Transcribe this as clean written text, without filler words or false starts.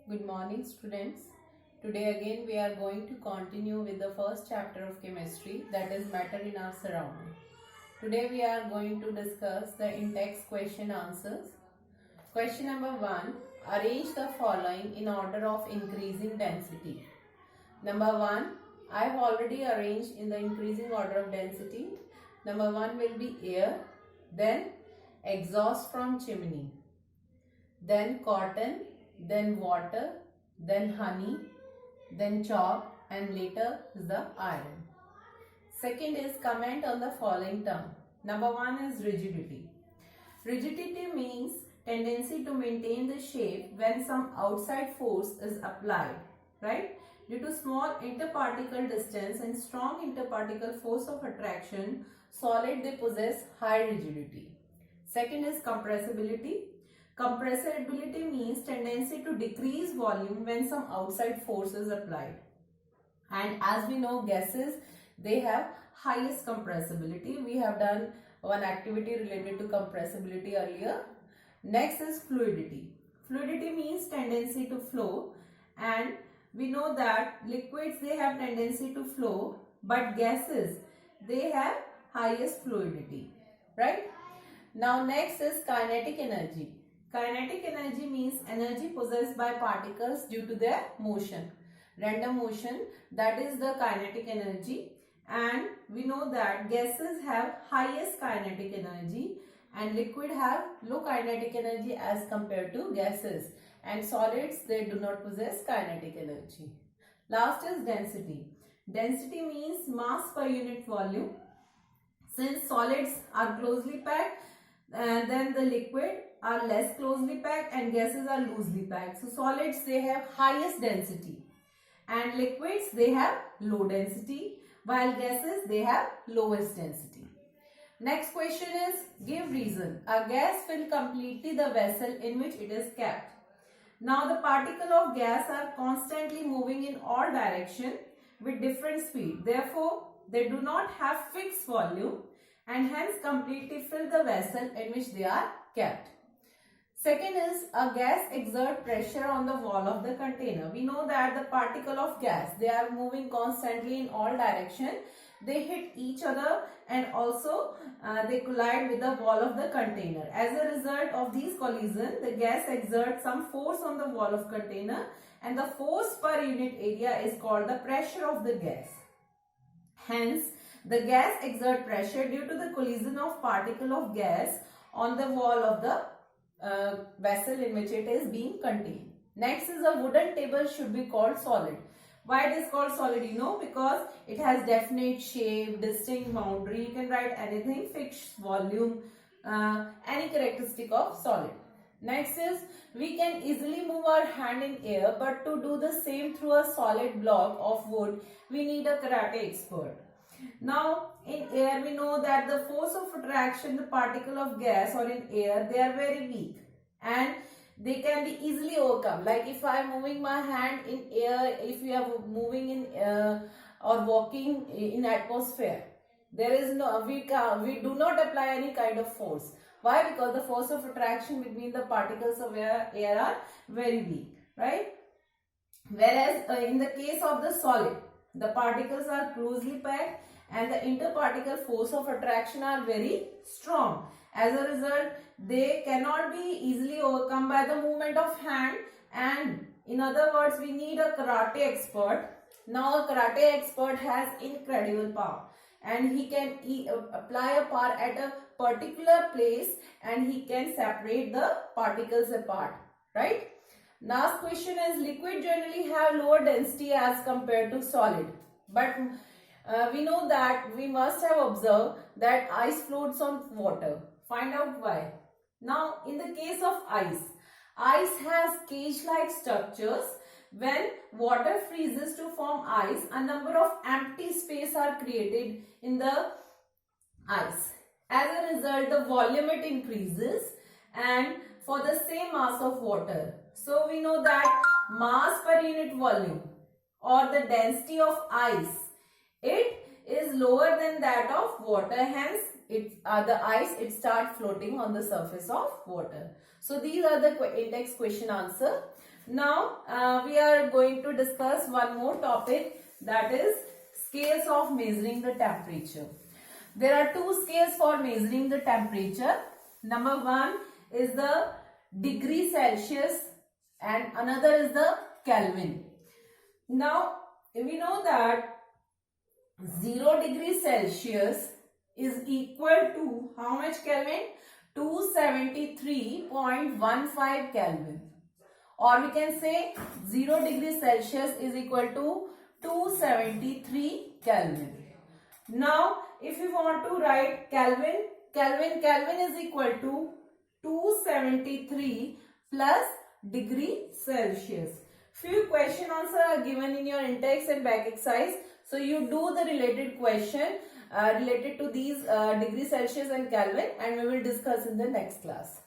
Good morning, students. Today again we are going to continue with the first chapter of chemistry, that is matter in our surrounding. Today we are going to discuss the in-text question answers. Question number 1. Arrange the following in order of increasing density. Number 1. I have already arranged in the increasing order of density. Number 1 will be air, then exhaust from chimney, then cotton, then water, then honey, then chalk, and later is the iron. Second is comment on the following term. Number 1 is rigidity. Rigidity means tendency to maintain the shape when some outside force is applied, right? Due to small interparticle distance and strong interparticle force of attraction, solid they possess high rigidity. Second is compressibility. Compressibility means tendency to decrease volume when some outside force is applied. And as we know, gases, they have highest compressibility. We have done one activity related to compressibility earlier. Next is fluidity. Fluidity means tendency to flow, and we know that liquids, they have tendency to flow, but gases, they have highest fluidity, right? Now next is kinetic energy. Kinetic energy means energy possessed by particles due to their motion. Random motion, that is the kinetic energy. And we know that gases have highest kinetic energy and liquid have low kinetic energy as compared to gases. And solids, they do not possess kinetic energy. Last is density. Density means mass per unit volume. Since solids are closely packed, then the liquid are less closely packed and gases are loosely packed. So solids, they have highest density and liquids, they have low density, while gases, they have lowest density. Next question is give reason. A gas fill completely the vessel in which it is kept. Now the particle of gas are constantly moving in all direction with different speed. Therefore, they do not have fixed volume and hence completely fill the vessel in which they are kept. Second is a gas exert pressure on the wall of the container. We know that the particle of gas, they are moving constantly in all direction. They hit each other and also they collide with the wall of the container. As a result of these collision, the gas exerts some force on the wall of container and the force per unit area is called the pressure of the gas. Hence, the gas exert pressure due to the collision of particle of gas on the wall of the vessel in which it is being contained. Next is a wooden table should be called solid. Why it is called solid? You know, because it has definite shape, distinct boundary. You can write anything, fixed volume, any characteristic of solid. Next is we can easily move our hand in air, but to do the same through a solid block of wood, we need a karate expert. Now, in air, we know that the force of attraction, the particle of gas or in air, they are very weak and they can be easily overcome. Like if I am moving my hand in air, if we are moving in air or walking in atmosphere, there is no, we do not apply any kind of force. Why? Because the force of attraction between the particles of air are very weak, right? Whereas in the case of the solid, the particles are closely packed and the interparticle force of attraction are very strong. As a result, they cannot be easily overcome by the movement of hand, and in other words, we need a karate expert. Now a karate expert has incredible power and he can apply a power at a particular place and he can separate the particles apart, right? Last question is liquid generally have lower density as compared to solid, but we know that we must have observed that ice floats on water. Find out why. Now in the case of ice has cage-like structures. When water freezes to form ice, a number of empty space are created in the ice. As a result, the volume it increases and for the same mass of water. So we know that mass per unit volume or the density of ice, it is lower than that of water. Hence, the ice, it starts floating on the surface of water. So these are the in-text question answer. Now we are going to discuss one more topic, that is scales of measuring the temperature. There are two scales for measuring the temperature. Number one is the degree Celsius and another is the Kelvin. Now we know that 0 degree Celsius is equal to how much Kelvin? 273.15 Kelvin. Or we can say 0 degree Celsius is equal to 273 Kelvin. Now, if you want to write Kelvin, Kelvin is equal to 273 plus degree Celsius. Few question answers are given in your in-text and back exercise. So, you do the related question related to these degree Celsius and Kelvin, and we will discuss in the next class.